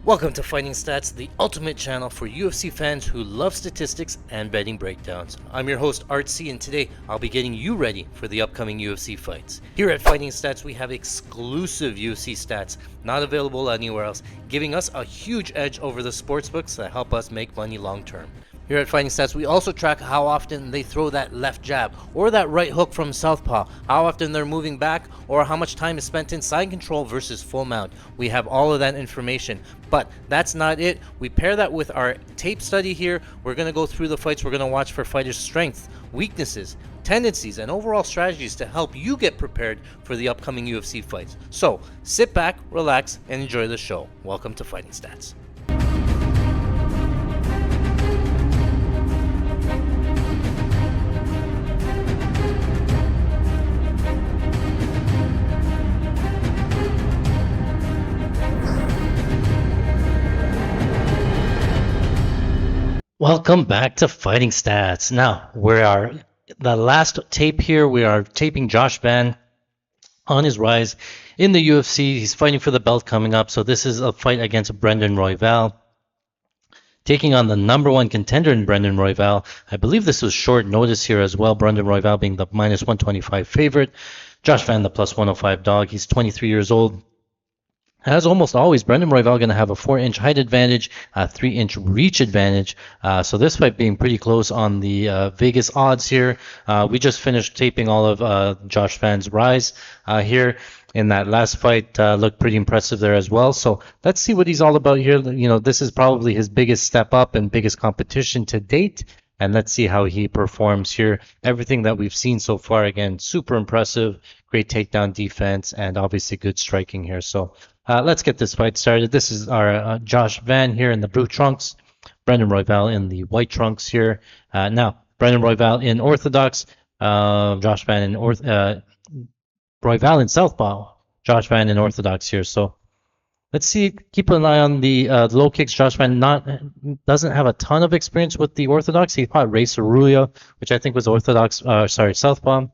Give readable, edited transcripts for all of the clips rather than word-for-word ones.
Welcome to Fighting Stats, the ultimate channel for UFC fans who love statistics and betting breakdowns. I'm your host, Art C, and today I'll be getting you ready for the upcoming UFC fights. Here at Fighting Stats, we have exclusive UFC stats, not available anywhere else, giving us a huge edge over the sportsbooks that help us make money long term. Here at Fighting Stats, we also track how often they throw that left jab or that right hook from southpaw, how often they're moving back, or how much time is spent in side control versus full mount. We have all of that information, but that's not it. We pair that with our tape study here. We're going to go through the fights. We're going to watch for fighters' strengths, weaknesses, tendencies, and overall strategies to help you get prepared for the upcoming UFC fights. So sit back, relax, and enjoy the show. Welcome to Fighting Stats. Welcome back to Fighting Stats. Now, the last tape here. We are taping Josh Van on his rise in the UFC. He's fighting for the belt coming up. So this is a fight against Brendan Royval, taking on the number one contender in Brendan Royval. I believe this was short notice here as well. Brendan Royval being the minus 125 favorite. Josh Van the plus 105 dog. He's 23 years old. As almost always, Brendan Royval going to have a 4-inch height advantage, a 3-inch reach advantage. So this fight being pretty close on the Vegas odds here. We just finished taping all of Josh Van's rise here. In that last fight, looked pretty impressive there as well. So let's see what he's all about here. You know, this is probably his biggest step up and biggest competition to date. And let's see how he performs here. Everything that we've seen so far, again, super impressive. Great takedown defense and obviously good striking here. So let's get this fight started. This is our Josh Van here in the blue trunks. Brendan Royval in the white trunks here. Now, Brendan Royval in orthodox. Josh Van in Royval in southpaw. Josh Van in orthodox here. So let's see. Keep an eye on the low kicks. Josh Van doesn't have a ton of experience with the orthodox. He fought Ray Cerullo, which I think was orthodox. Southpaw.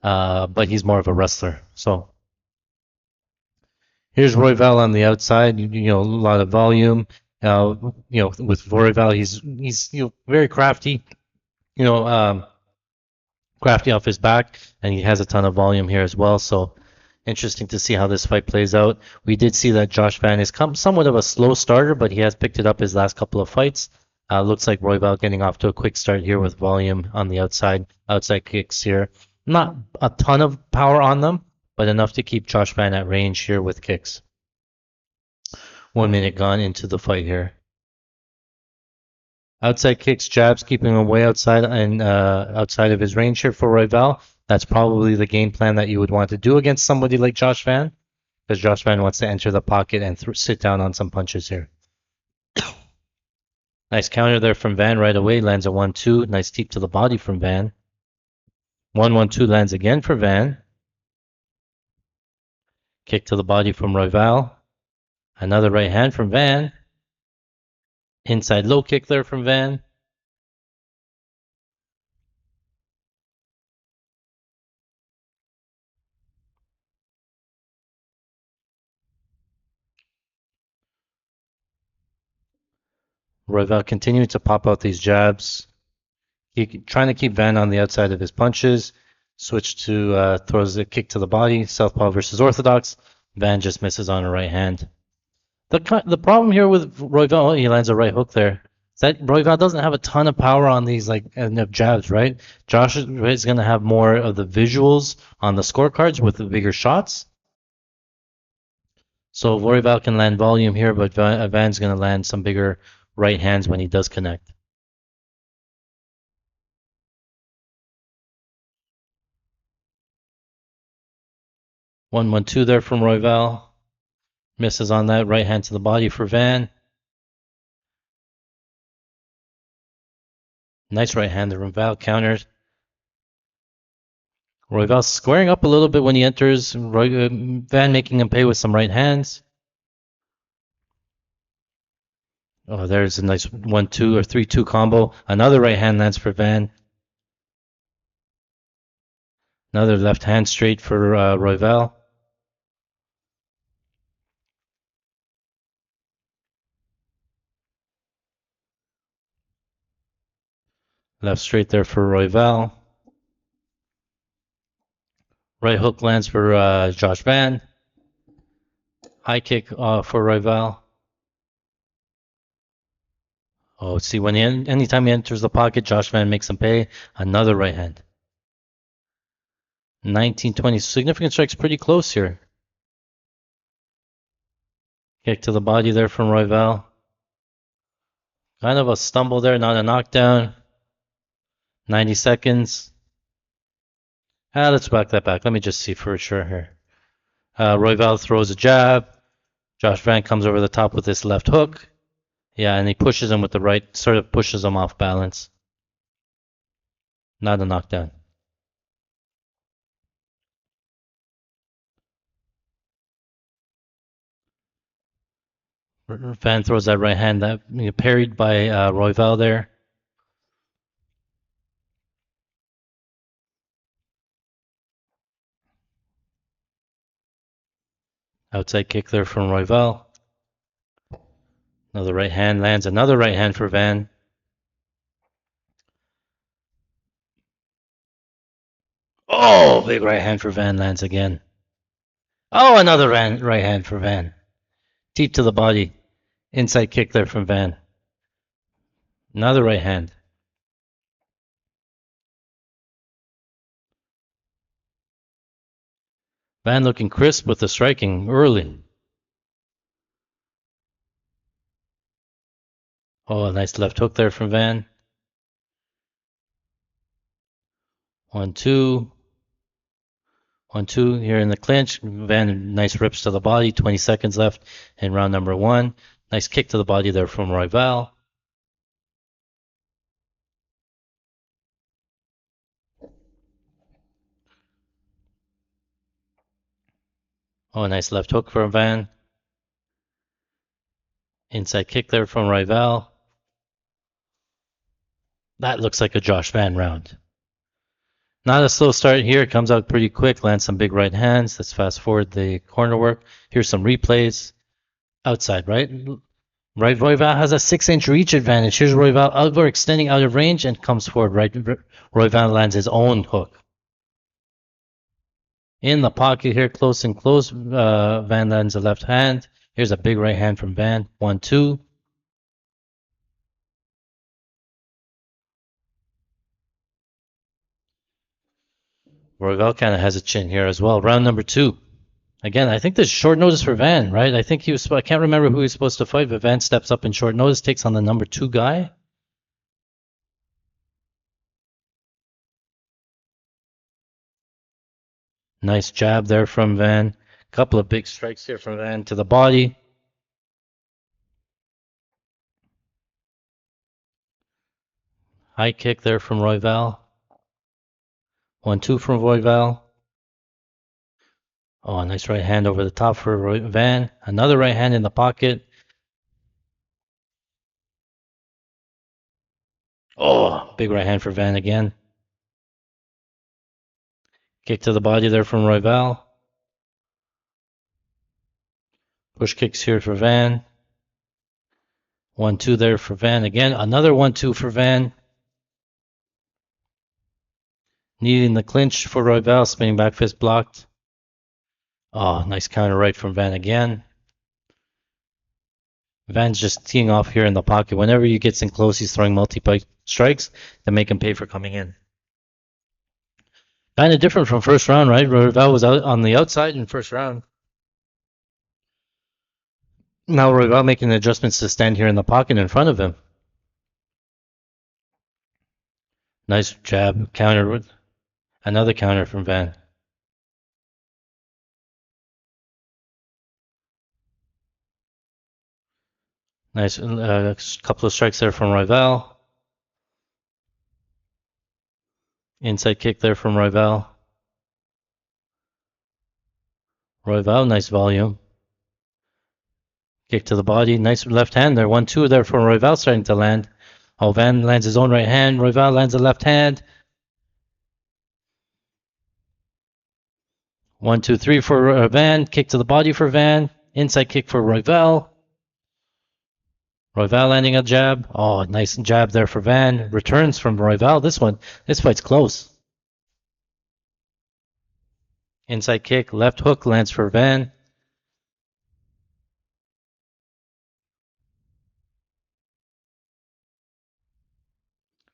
But he's more of a wrestler. So here's Royval on the outside. You know, a lot of volume. With Royval, he's very crafty. Crafty off his back, and he has a ton of volume here as well. So interesting to see how this fight plays out. We did see that Josh Van is somewhat of a slow starter, but he has picked it up his last couple of fights. Looks like Royval getting off to a quick start here with volume on the outside kicks here. Not a ton of power on them, but enough to keep Josh Van at range here with kicks. 1 minute gone into the fight here. Outside kicks, jabs, keeping him way outside and outside of his range here for Royval. That's probably the game plan that you would want to do against somebody like Josh Van, because Josh Van wants to enter the pocket and sit down on some punches here. Nice counter there from Van right away. Lands a 1-2. Nice teep to the body from Van. 1-1-2 lands again for Van. Kick to the body from Royval. Another right hand from Van. Inside low kick there from Van. Royval continuing to pop out these jabs. Trying to keep Van on the outside of his punches. Switch to throws a kick to the body. Southpaw versus orthodox. Van just misses on a right hand. The problem here with Royval, he lands a right hook there. That Royval doesn't have a ton of power on these jabs, right? Josh is going to have more of the visuals on the scorecards with the bigger shots. So Royval can land volume here, but Van's going to land some bigger right hands when he does connect. 1-1-2 there from Royval. Misses on that right hand to the body for Van. Nice right hand. The Royval counters. Royval squaring up a little bit when he enters. Van making him pay with some right hands. Oh, there's a nice 1-2 or 3-2 combo. Another right hand lands for Van. Another left hand straight for Royval. Left straight there for Royval. Right hook lands for Josh Van. High kick for Royval. Oh, see, anytime he enters the pocket, Josh Van makes him pay. Another right hand. 19-20. Significant strikes pretty close here. Kick to the body there from Royval. Kind of a stumble there, not a knockdown. 90 seconds. Let's back that back. Let me just see for sure here. Royval throws a jab. Josh Van comes over the top with this left hook. Yeah, and he pushes him with the right, sort of pushes him off balance. Not a knockdown. Van throws that right hand that parried by Royval there. Outside kick there from Royval. Another right hand lands. Another right hand for Van. Oh, big right hand for Van lands again. Oh, another right hand for Van. Deep to the body. Inside kick there from Van. Another right hand. Van looking crisp with the striking early. Oh, a nice left hook there from Van. 1-2. 1-2 here in the clinch. Van, nice rips to the body. 20 seconds left in round number 1. Nice kick to the body there from Royval. Oh, nice left hook from Van. Inside kick there from Royval. That looks like a Josh Van round. Not a slow start here. It comes out pretty quick. Lands some big right hands. Let's fast forward the corner work. Here's some replays. Outside, right? Right, Royval has a 6-inch reach advantage. Here's Royval overextending out of range and comes forward. Right, Royval lands his own hook. In the pocket here, close and close. Van lands a left hand. Here's a big right hand from Van. 1-2. Royval kind of has a chin here as well. Round number 2. Again, I think this is short notice for Van, right? I think I can't remember who he's supposed to fight, but Van steps up in short notice, takes on the number 2 guy. Nice jab there from Van. Couple of big strikes here from Van to the body. High kick there from Royval. 1-2 from Royval. Oh, a nice right hand over the top for Van. Another right hand in the pocket. Oh, big right hand for Van again. Kick to the body there from Royval. Push kicks here for Van. 1-2 there for Van again. Another 1-2 for Van. Needing the clinch for Royval. Spinning back fist blocked. Oh, nice counter right from Van again. Van's just teeing off here in the pocket. Whenever he gets in close, he's throwing multi-pike strikes to make him pay for coming in. Kind of different from first round, right? Royval was out on the outside in first round. Now Royval making the adjustments to stand here in the pocket in front of him. Nice jab, counter with another counter from Van. Nice couple of strikes there from Royval. Inside kick there from Royval. Royval, nice volume. Kick to the body, nice left hand there. 1-2 there from Royval starting to land. Oh, Van lands his own right hand. Royval lands a left hand. 1-2-3 for Van. Kick to the body for Van. Inside kick for Royval. Royval landing a jab. Oh, nice jab there for Van. Returns from Royval. This fight's close. Inside kick, left hook lands for Van.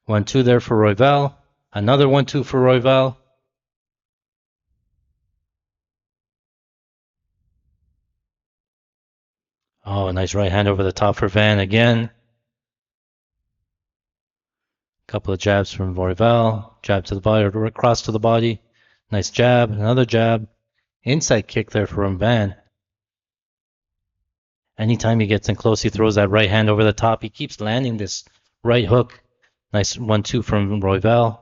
One, two there for Royval. Another 1-2 for Royval. Oh, nice right hand over the top for Van again. Couple of jabs from Royval. Jab to the body, or cross to the body. Nice jab, another jab. Inside kick there from Van. Anytime he gets in close, he throws that right hand over the top. He keeps landing this right hook. Nice 1-2 from Royval.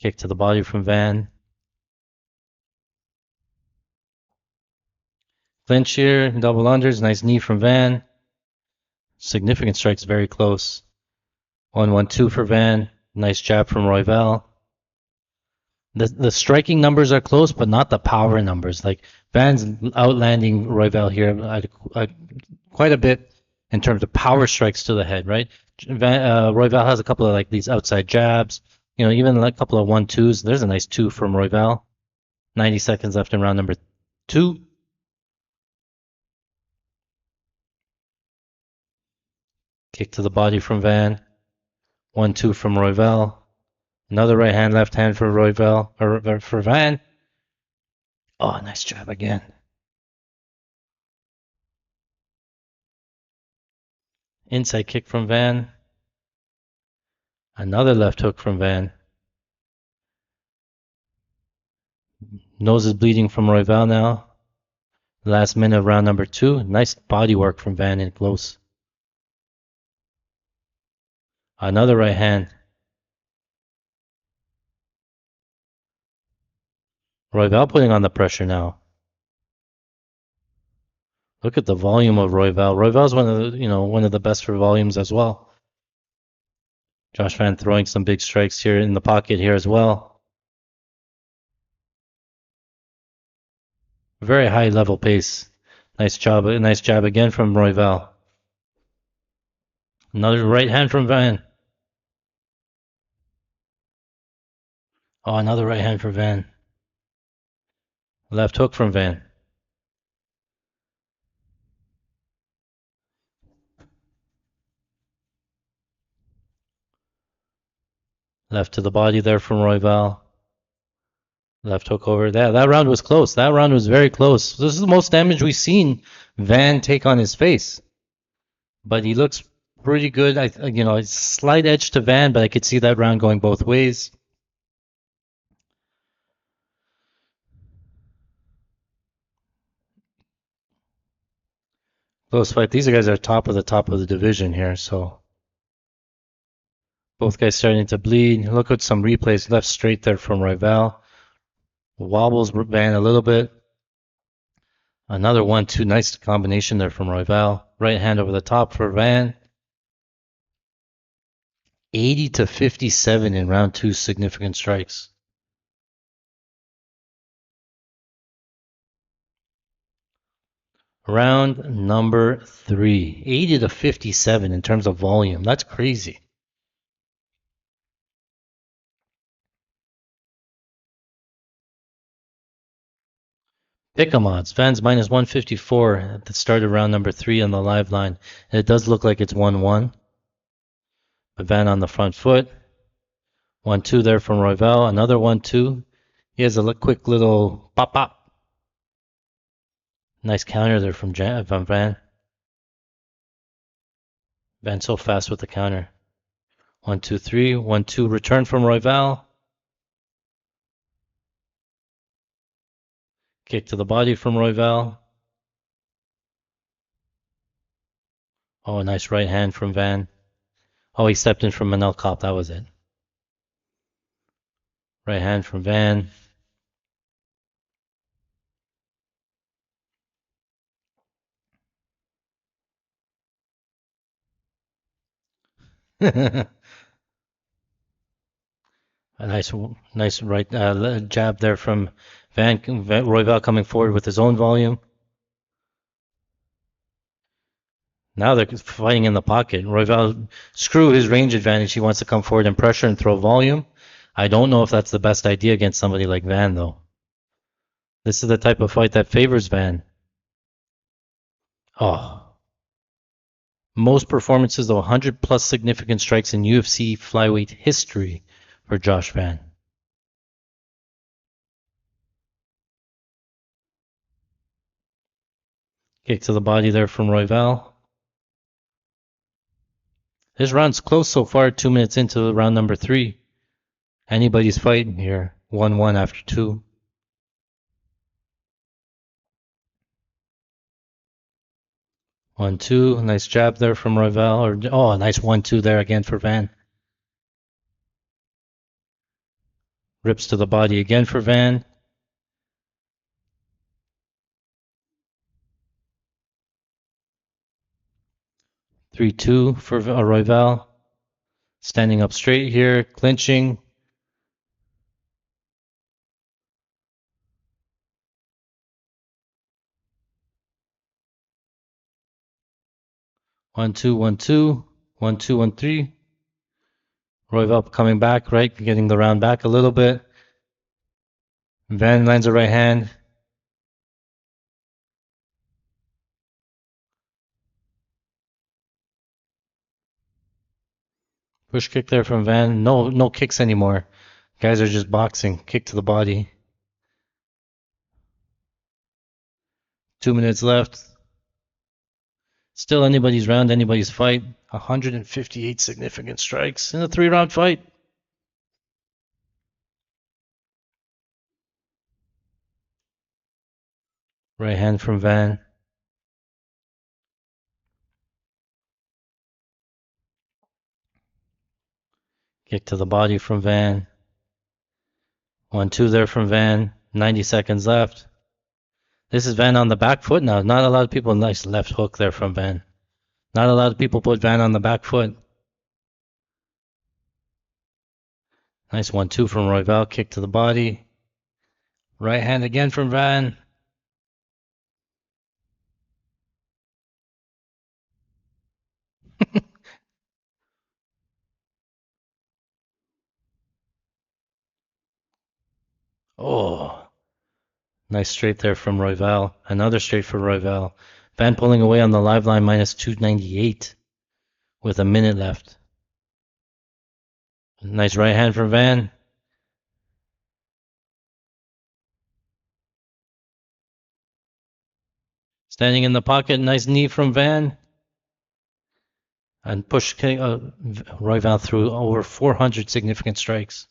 Kick to the body from Van. Clinch here, double unders. Nice knee from Van. Significant strikes, very close. 1-1-2 for Van. Nice jab from Royval. The striking numbers are close, but not the power numbers. Like Van's outlanding Royval here quite a bit in terms of power strikes to the head, right? Royval has a couple of like these outside jabs, even like a couple of 1-2s. There's a nice 2 from Royval. 90 seconds left in round number 2. Kick to the body from Van. 1-2 from Royval. Another right hand, left hand for Royval, or for Van. Oh, nice jab again. Inside kick from Van. Another left hook from Van. Nose is bleeding from Royval now. Last minute of round number 2. Nice body work from Van in close. Another right hand. Royval putting on the pressure now. Look at the volume of Royval. Royval's one of the best for volumes as well. Josh Van throwing some big strikes here in the pocket here as well. Very high level pace. Nice jab again from Royval. Another right hand from Van. Oh, another right hand for Van. Left hook from Van. Left to the body there from Royval. Left hook over. That round was close. That round was very close. This is the most damage we've seen Van take on his face. But he looks pretty good. A slight edge to Van, but I could see that round going both ways. Close fight. These guys are top of the division here, so both guys starting to bleed. Look at some replays left straight there from Royval. Wobbles Van a little bit. Another 1-2. Nice combination there from Royval. Right hand over the top for Van. 80-57 in round 2. Significant strikes. Round number 3. 80-57 in terms of volume. That's crazy. Pick'em odds. Van's minus 154 at the start of round number 3 on the live line. And it does look like it's 1-1. But Van on the front foot. 1-2 there from Royval. Another 1-2. He has a quick little pop. Nice counter there from Van. Van so fast with the counter. 1-2-3. 1-2 return from Royval. Kick to the body from Royval. Oh, nice right hand from Van. Oh, he stepped in from Manel Kopp. That was it. Right hand from Van. A nice right jab there from Royval coming forward with his own volume. Now they're fighting in the pocket. Royval, screw his range advantage. He wants to come forward and pressure and throw volume. I don't know if that's the best idea against somebody like Van, though. This is the type of fight that favors Van. Oh, most performances of 100 plus significant strikes in UFC flyweight history for Josh Van. Kick to the body there from Royval. This round's close so far, 2 minutes into round number 3. Anybody's fighting here. 1-1 after 2. 1-2. Nice jab there from Royval. Oh, nice 1-2 there again for Van. Rips to the body again for Van. Three two for Royval. Standing up straight here, clinching. One two one two 1-2 1-3. Royval coming back, right, getting the round back a little bit. Van lands a right hand. Push kick there from Van. No kicks anymore. Guys are just boxing. Kick to the body. 2 minutes left. Still anybody's round, anybody's fight. 158 significant strikes in a 3-round fight. Right hand from Van. Kick to the body from Van. 1-2 there from Van. 90 seconds left. This is Van on the back foot now. Not a lot of people. Nice left hook there from Van. Not a lot of people put Van on the back foot. Nice 1-2 from Royval. Kick to the body. Right hand again from Van. Oh, nice straight there from Royval. Another straight for Royval. Van pulling away on the live line minus 298 with a minute left. Nice right hand from Van. Standing in the pocket. Nice knee from Van. And push Royval through over 400 significant strikes.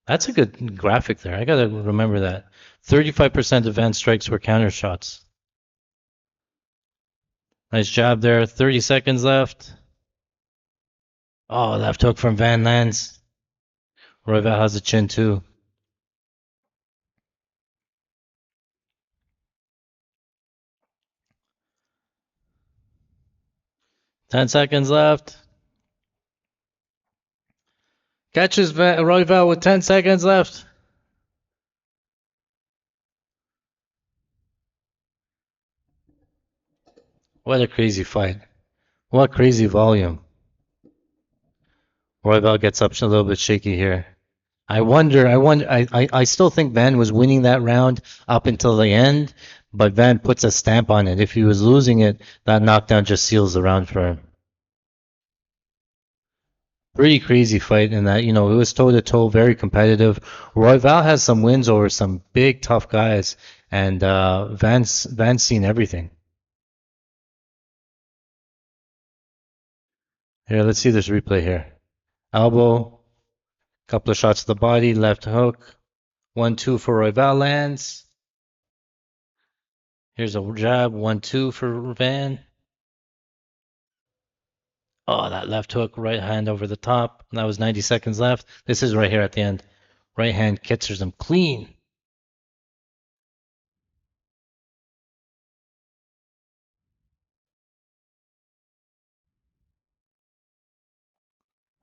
That's a good graphic there. I gotta remember that. 35% of Van strikes were counter shots. Nice job there. 30 seconds left. Oh, left hook from Van lands. Royval has a chin too. Ten seconds left. Catches Royval with 10 seconds left. What a crazy fight. What crazy volume. Royval gets up a little bit shaky here. I still think Van was winning that round up until the end, but Van puts a stamp on it. If he was losing it, that knockdown just seals the round for him. Pretty crazy fight in that, it was toe to toe, very competitive. Royval has some wins over some big tough guys, and Van's seen everything. Here, let's see this replay here. Elbow, couple of shots to the body, left hook, 1-2 for Royval lands. Here's a jab, 1-2 for Van. Oh, that left hook, right hand over the top. That was 90 seconds left. This is right here at the end. Right hand catches him clean.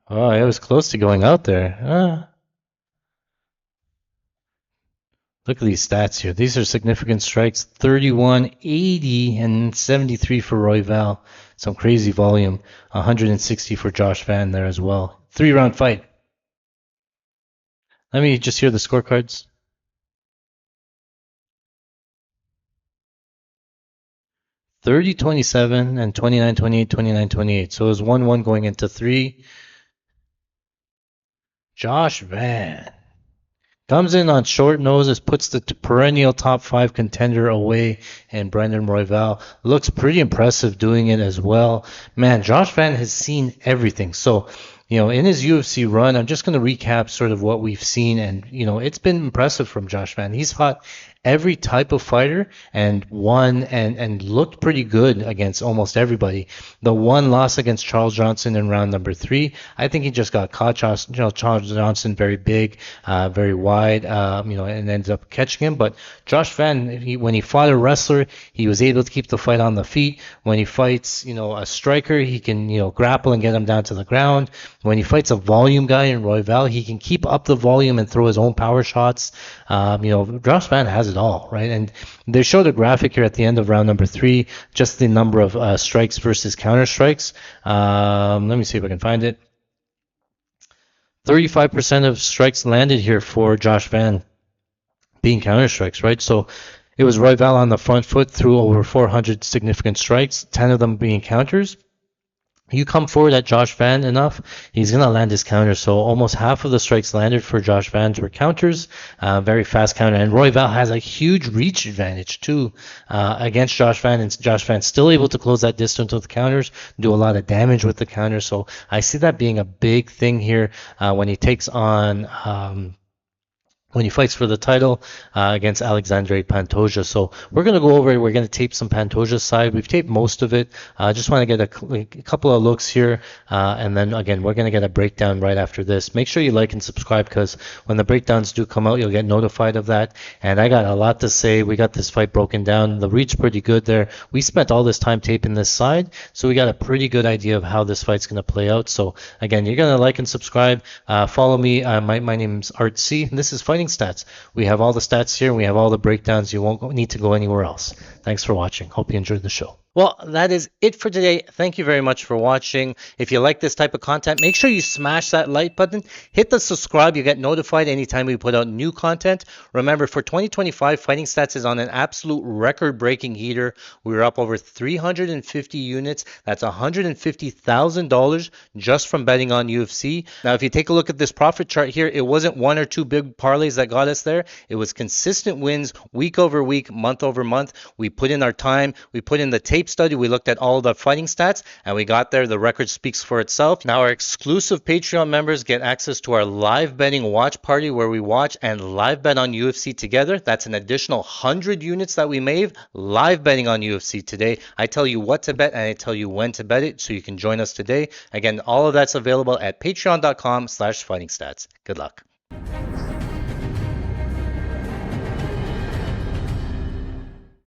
Oh, it was close to going out there. Look at these stats here. These are significant strikes. 31, 80, and 73 for Royval. Some crazy volume. 160 for Josh Van there as well. 3-round fight. Let me just hear the scorecards. 30-27 and 29-28, 29-28. So it was 1-1 going into 3. Josh Van comes in on short noses, puts the perennial top 5 contender away, and Brendan Royval looks pretty impressive doing it as well. Man, Josh Van has seen everything. So, in his UFC run, I'm just going to recap sort of what we've seen, and, it's been impressive from Josh Van. He's fought every type of fighter and won and looked pretty good against almost everybody. The one loss against Charles Johnson in round number 3, I think he just got caught. Charles Johnson very big, very wide, and ended up catching him. But Josh Van, when he fought a wrestler, he was able to keep the fight on the feet. When he fights, a striker, he can, grapple and get him down to the ground. When he fights a volume guy in Royval, he can keep up the volume and throw his own power shots. Josh Van has it all, right? And they showed a graphic here at the end of round number 3, just the number of strikes versus counter strikes. Let me see if I can find it. 35% of strikes landed here for Josh Van being counter strikes, right? So it was Royval on the front foot, threw over 400 significant strikes, 10 of them being counters. You come forward at Josh Van enough, he's going to land his counter. So almost half of the strikes landed for Josh Van were counters, very fast counter. And Royval has a huge reach advantage too against Josh Van, and Josh Van's still able to close that distance with counters, do a lot of damage with the counter. So I see that being a big thing here when he takes on when he fights for the title against Alexandre Pantoja. So we're going to go over it. We're going to tape some Pantoja's side. We've taped most of it. I just want to get a couple of looks here. And then, again, we're going to get a breakdown right after this. Make sure you like and subscribe, because when the breakdowns do come out, you'll get notified of that. And I got a lot to say. We got this fight broken down. The reach pretty good there. We spent all this time taping this side, so we got a pretty good idea of how this fight's going to play out. So, again, you're going to like and subscribe. Follow me. My name's Art C. This is Fighting Stats. We have all the stats here. We have all the breakdowns. You won't need to go anywhere else. Thanks for watching. Hope you enjoyed the show. Well, that is it for today. Thank you very much for watching. If you like this type of content, make sure you smash that like button. Hit the subscribe. You get notified anytime we put out new content. Remember, for 2025, Fighting Stats is on an absolute record-breaking heater. We were up over 350 units. That's $150,000 just from betting on UFC. Now, if you take a look at this profit chart here, it wasn't one or two big parlays that got us there. It was consistent wins week over week, month over month. We put in our time. We put in the tape study. We looked at all the fighting stats and we got there. The record speaks for itself. Now our exclusive Patreon members get access to our live betting watch party, where we watch and live bet on UFC together. That's an additional 100 units that we made live betting on UFC today. I tell you what to bet and I tell you when to bet it, so you can join us today. Again, all of that's available at patreon.com/fightingstats. Good luck.